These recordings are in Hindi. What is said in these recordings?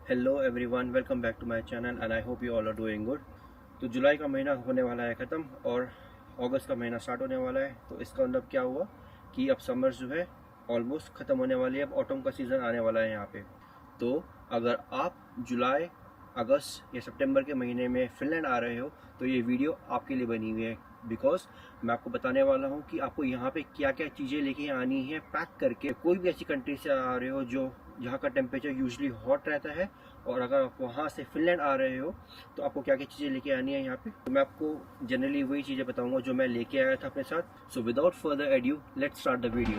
Hello everyone, welcome back to my channel and I hope you all are doing good. तो जुलाई का महीना होने वाला है ख़त्म और अगस्त का महीना स्टार्ट होने वाला है। तो इसका मतलब क्या हुआ कि अब समर जो है ऑलमोस्ट ख़त्म होने वाली है। अब ऑटम का सीज़न आने वाला है यहाँ पे। तो अगर आप जुलाई, अगस्त या सितंबर के महीने में फ़िनलैंड आ रहे हो तो ये वीडियो आपके लिए बनी हुई है, बिकॉज मैं आपको बताने वाला हूँ कि आपको यहाँ पे क्या क्या चीज़ें लेके आनी है पैक करके। कोई भी ऐसी कंट्री से आ रहे हो जो जहाँ का टेम्परेचर यूजुअली हॉट रहता है, और अगर आप वहाँ से फ़िनलैंड आ रहे हो तो आपको क्या क्या चीज़ें लेके आनी है यहाँ पे। तो मैं आपको जनरली वही चीज़ें बताऊँगा जो मैं लेके आया था अपने साथ। So without further edu let's start the video.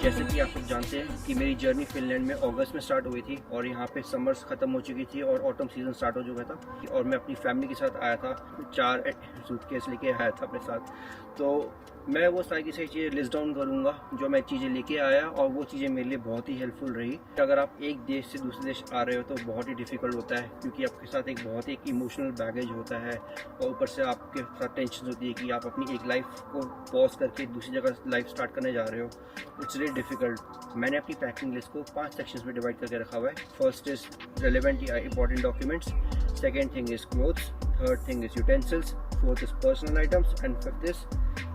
जैसे कि आप लोग जानते हैं कि मेरी जर्नी फ़िनलैंड में अगस्त में स्टार्ट हुई थी और यहाँ पे समर्स ख़त्म हो चुकी थी और ऑटम सीज़न स्टार्ट हो चुका था। और मैं अपनी फैमिली के साथ आया था, 4 सूटकेस लेके आया था अपने साथ। तो मैं वो सारी की सारी चीज़ें लिस्ट डाउन करूँगा जो मैं चीज़ें लेके आया, और वो चीज़ें मेरे लिए बहुत ही हेल्पफुल रही। अगर आप एक देश से दूसरे देश आ रहे हो तो बहुत ही डिफ़िकल्ट होता है, क्योंकि आपके साथ एक बहुत ही इमोशनल बैगेज होता है और ऊपर से आपके साथ टेंशन होती है कि आप अपनी एक लाइफ को पॉज करके दूसरी जगह लाइफ स्टार्ट करने जा रहे हो। It's really difficult. मैंने अपनी पैकिंग लिस्ट को 5 सेक्शंस में डिवाइड करके रखा हुआ है। फर्स्ट इज़ रेलेवेंट या important documents, second thing is clothes, third thing is utensils, fourth is personal items and fifth is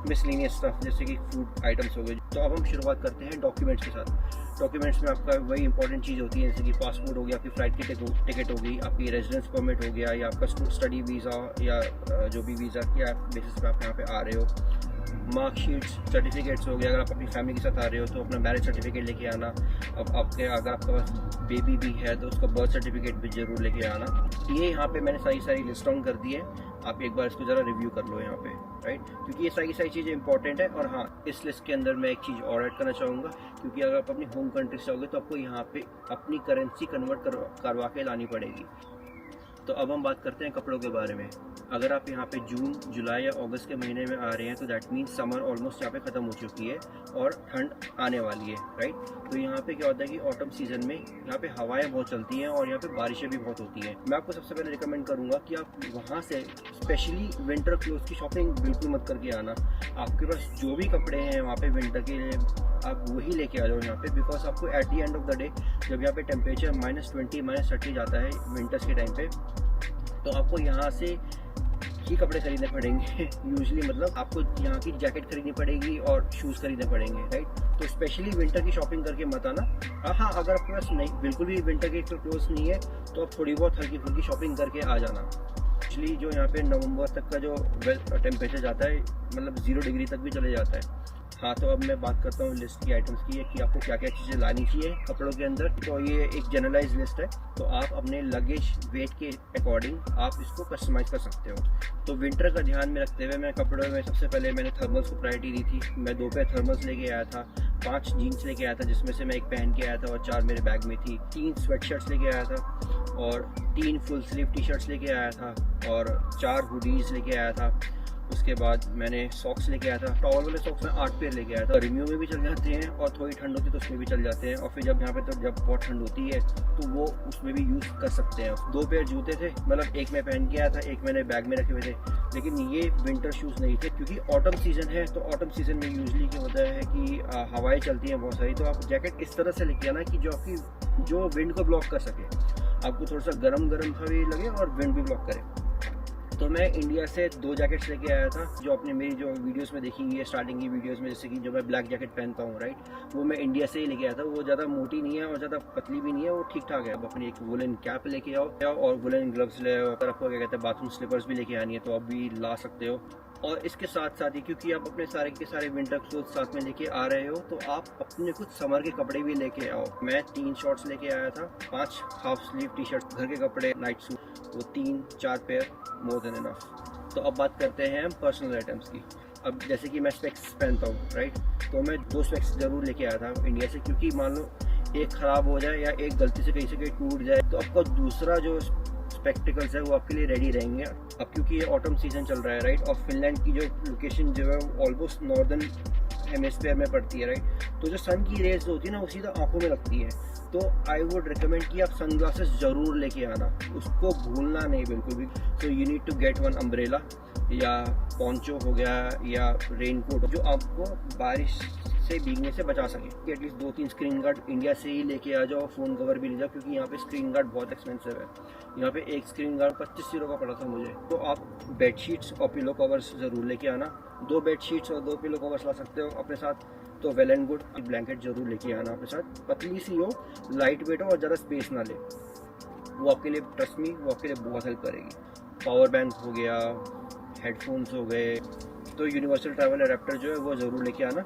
miscellaneous stuff जैसे कि फूड आइटम्स हो गए। तो अब हम शुरुआत करते हैं डॉक्यूमेंट्स के साथ। डॉक्यूमेंट्स में आपका वही इंपॉर्टेंट चीज़ होती है, जैसे कि पासपोर्ट हो गया, आपकी फ़्लाइट की टिकट हो गई, आपकी रेजिडेंस परमिट हो गया, या आपका स्टडी वीज़ा या जो भी वीज़ा के बेसिस पे आप यहाँ पे आ रहे हो। मार्कशीट्स, सर्टिफिकेट्स हो गए। अगर आप अपनी फैमिली के साथ आ रहे हो तो अपना मैरिज सर्टिफिकेट लेके आना। अब आपके अगर आपके पास बेबी भी है तो उसका बर्थ सर्टिफिकेट भी ज़रूर लेके आना। ये यहाँ पे मैंने सारी लिस्ट डाउन कर दी है, आप एक बार इसको ज़रा रिव्यू कर लो यहाँ पे, राइट, क्योंकि ये सारी चीज़ें इंपॉर्टेंट है। और हाँ, इस लिस्ट के अंदर मैं एक चीज़ और ऐड करना चाहूँगा, क्योंकि अगर आप अपनी होम कंट्री से आओगे तो आपको यहाँ पे अपनी करेंसी कन्वर्ट करवा के लानी पड़ेगी। तो अब हम बात करते हैं कपड़ों के बारे में। अगर आप यहाँ पे जून, जुलाई या अगस्त के महीने में आ रहे हैं तो दैट मीन्स समर ऑलमोस्ट यहाँ पे ख़त्म हो चुकी है और ठंड आने वाली है, राइट। तो यहाँ पे क्या होता है कि ऑटम सीज़न में यहाँ पे हवाएं बहुत चलती हैं और यहाँ पे बारिशें भी बहुत होती हैं। मैं आपको सबसे पहले रिकमेंड करूँगा कि आप वहाँ से स्पेशली विंटर क्लोथ्स की शॉपिंग बिल्कुल मत करके आना। आपके पास जो भी कपड़े हैं वहाँ पे विंटर के लिए आप वही लेके आ जाओ यहाँ पे, बिकॉज आपको at the end of the day जब यहाँ पे टेम्परेचर -20 -30 जाता है विंटर्स के टाइम पे, तो आपको यहाँ से ही कपड़े खरीदने पड़ेंगे यूजुअली। मतलब आपको यहाँ की जैकेट खरीदनी पड़ेगी और शूज़ खरीदने पड़ेंगे, राइट। तो स्पेशली विंटर की शॉपिंग करके मत आना। हाँ, अगर आपके पास नहीं बिल्कुल भी विंटर के क्लोथ्स नहीं है तो आप थोड़ी बहुत हल्की फुल्की शॉपिंग करके आ जाना। एक्चुअली जो यहाँ पे नवंबर तक का जो टेम्परेचर जाता है, मतलब 0 डिग्री तक भी चले जाता है। हाँ, तो अब मैं बात करता हूँ लिस्ट की आइटम्स की, कि आपको क्या क्या चीज़ें लानी चाहिए कपड़ों के अंदर। तो ये एक जनरलाइज लिस्ट है, तो आप अपने लगेज वेट के अकॉर्डिंग आप इसको कस्टमाइज़ कर सकते हो। तो विंटर का ध्यान में रखते हुए मैं कपड़ों में सबसे पहले मैंने थर्मल्स को प्रायोरिटी दी थी। मैं 2 पेयर थर्मल्स लेके आया था, 5 जीन्स लेके आया था जिसमें से मैं एक पहन के आया था और 4 मेरे बैग में थी, 3 स्वेट शर्ट्स लेके आया था और 3 फुल स्लीव टी शर्ट्स लेके आया था और 4 हुडीज़ लेके आया था। उसके बाद मैंने सॉक्स लेके आया था। टॉवल वाले सॉक्स में 8 पेयर लेके आया था। गर्मियों में भी चल जाते हैं और थोड़ी ठंड होती है तो उसमें भी चल जाते हैं, और फिर जब यहाँ पे तो जब बहुत ठंड होती है तो वो उसमें भी यूज़ कर सकते हैं। 2 पेयर जूते थे, मतलब एक मैं पहन के आया था, एक मैंने बैग में रखे हुए थे, लेकिन ये विंटर शूज़ नहीं थे क्योंकि ऑटम सीज़न है। तो ऑटम सीज़न में यूजली क्या होता है कि हवाएँ चलती हैं बहुत सारी, तो आप जैकेट इस तरह से लेके आना कि जो विंड को ब्लॉक कर सके, आपको थोड़ा सा गर्म सा भी लगे और विंड भी ब्लॉक करे। तो मैं इंडिया से 2 जैकेट्स लेके आया था, जो आपने मेरी जो वीडियोस में देखेंगी स्टार्टिंग की वीडियोस में, जैसे कि जो मैं ब्लैक जैकेट पहनता हूँ, राइट, वो मैं इंडिया से ही लेके आया था। वो ज़्यादा मोटी नहीं है और ज़्यादा पतली भी नहीं है, वो ठीक ठाक है। अब अपनी एक वुलन कैप लेके आओ और वुलन ग्लव्स ले आओ। अगर आपको क्या कहते हैं बाथरूम स्लीपर्स भी लेके आनी है तो आप भी ला सकते हो। और इसके साथ साथ ही क्योंकि आप अपने सारे के सारे विंटर क्लोथ साथ में लेके आ रहे हो तो आप अपने कुछ समर के कपड़े भी लेके आओ। मैं 3 शॉर्ट्स लेके आया था, 5 हाफ स्लीव टी शर्ट, घर के कपड़े, नाइट सूट, वो 3-4 पेयर मोर देन इनफ। तो अब बात करते हैं हम पर्सनल आइटम्स की। अब जैसे कि मैं स्पेक्स पहनता हूँ, राइट, तो मैं 2 स्पेक्स ज़रूर लेके आया था इंडिया से, क्योंकि मान लो एक ख़राब हो जाए या एक गलती से कहीं टूट जाए तो आपका दूसरा जो स्पेक्टिकल्स है वो आपके लिए रेडी रहेंगे। अब क्योंकि ये ऑटम सीज़न चल रहा है, राइट, और फिनलैंड की जो लोकेशन जो है ऑलमोस्ट नॉर्दर्न हेमिस्फीयर में पड़ती है, राइट। तो जो सन की रेज होती है ना वो सीधा आंखों में लगती है। तो आई वुड रिकमेंड कि आप सनग्लासेस ज़रूर लेके आना, उसको भूलना नहीं बिल्कुल भी। So you need to get one umbrella या पॉन्चो हो गया या रेनकोट जो आपको बारिश से भीगने से बचा सके। एटलीस्ट 2-3 स्क्रीन गार्ड इंडिया से ही लेके आ जाओ, फ़ोन कवर भी ले जाओ, क्योंकि यहाँ पे स्क्रीन गार्ड बहुत एक्सपेंसिव है। यहाँ पे एक स्क्रीन गार्ड 25 यूरो का पड़ा था मुझे। तो आप बेडशीट्स और पिलो कवर्स ज़रूर लेके आना, 2 बेडशीट्स और 2 पिलो कवर्स ला सकते हो अपने साथ, तो वेल एंड गुड। ब्लैंकेट जरूर लेके आना अपने साथ, पतली सी हो, लाइट वेट हो और ज़्यादा स्पेस ना ले, वो आपके लिए, ट्रस्ट मी, वो आपके लिए बहुत हेल्प करेगी। पावर बैंक हो गया, हेडफोन्स हो गए, तो यूनिवर्सल ट्रैवल अडेप्टर जो है वो ज़रूर लेके आना।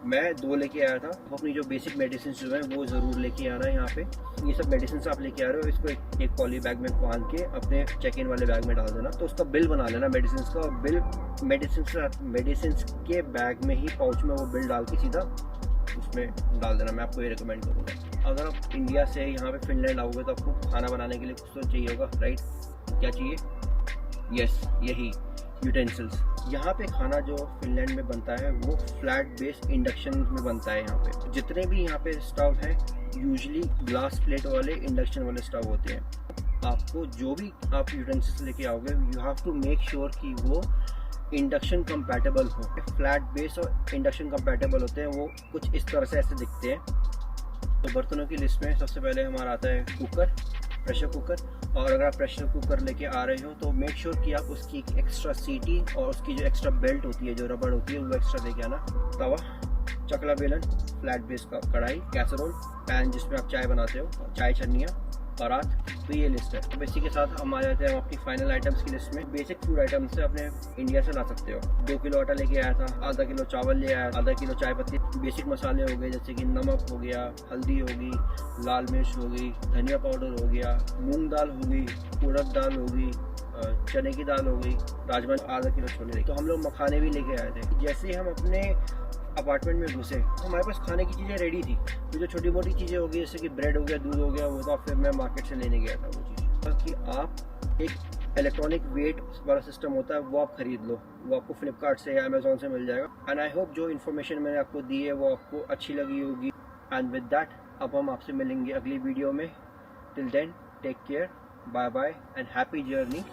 मैं 2 लेके आया था। अपनी जो बेसिक मेडिसिन जो है वो ज़रूर लेके आना है। यहाँ पे ये सब मेडिसिन आप लेके आ रहे हो, इसको एक पॉली बैग में बांध के अपने चेक इन वाले बैग में डाल देना। तो उसका बिल बना लेना मेडिसिन का, और बिल मेडिसिन के बैग में ही, पाउच में वो बिल डाल के सीधा उसमें डाल देना। मैं आपको ये रिकमेंड करूँगा। अगर आप इंडिया से यहाँ पे फिनलैंड आओगे तो आपको खाना बनाने के लिए कुछ तो चाहिए होगा, राइट। क्या चाहिए? यस, यही यूटेंसिल्स। यहाँ पे खाना जो फिनलैंड में बनता है वो फ्लैट बेस इंडक्शन में बनता है। यहाँ पे जितने भी यहाँ पे स्टव हैं यूजुअली ग्लास प्लेट वाले इंडक्शन वाले स्टव होते हैं। आपको जो भी आप यूटेंसिल्स लेके आओगे, you have to make sure कि वो इंडक्शन कंपैटिबल हो। फ्लैट बेस और इंडक्शन कंपैटिबल होते हैं, वो कुछ इस तरह से ऐसे दिखते हैं। तो बर्तनों की लिस्ट में सबसे पहले हमारा आता है कुकर, प्रेशर कुकर। और अगर आप प्रेशर कुकर लेके आ रहे हो तो मेक श्योर कि आप उसकी एक एक्स्ट्रा सीटी और उसकी जो एक्स्ट्रा बेल्ट होती है, जो रबड़ होती है, वो एक्स्ट्रा लेके आना। तवा, चकला बेलन, फ्लैट बेस का कढ़ाई, कैसरोल, पैन जिसमें आप चाय बनाते हो, चाय छन्नियाँ, परात। तो ये लिस्ट है। तो इसी के साथ हम आ जाते हैं अपनी फाइनल आइटम्स की लिस्ट में। बेसिक फूड आइटम्स से अपने इंडिया से ला सकते हो। 2 किलो आटा लेके आया था, आधा किलो चावल ले आया, आधा किलो चाय पत्ती। बेसिक मसाले हो गए जैसे कि नमक हो गया, हल्दी होगी, लाल मिर्च हो गई, धनिया पाउडर हो गया, मूंग दाल हो गई, उड़द दाल हो गई, चने की दाल हो गई, राजमा, आधा किलो छोले। तो हम लोग मखाने भी लेके आए थे। जैसे ही हम अपने अपार्टमेंट में घुसे तो हमारे पास खाने की चीज़ें रेडी थी। तो जो छोटी मोटी चीज़ें हो गई जैसे कि ब्रेड हो गया, दूध हो गया, वो तो फिर मैं मार्केट से लेने गया था वो चीज़। कि आप एक इलेक्ट्रॉनिक वेट वाला सिस्टम होता है वो आप खरीद लो, वो आपको फ्लिपकार्ट से या अमेजोन से मिल जाएगा। एंड आई होप जो इन्फॉर्मेशन मैंने आपको दी है वो आपको अच्छी लगी होगी। एंड विद दैट अब हम आपसे मिलेंगे अगली वीडियो में। Till then take care, bye bye and happy journey.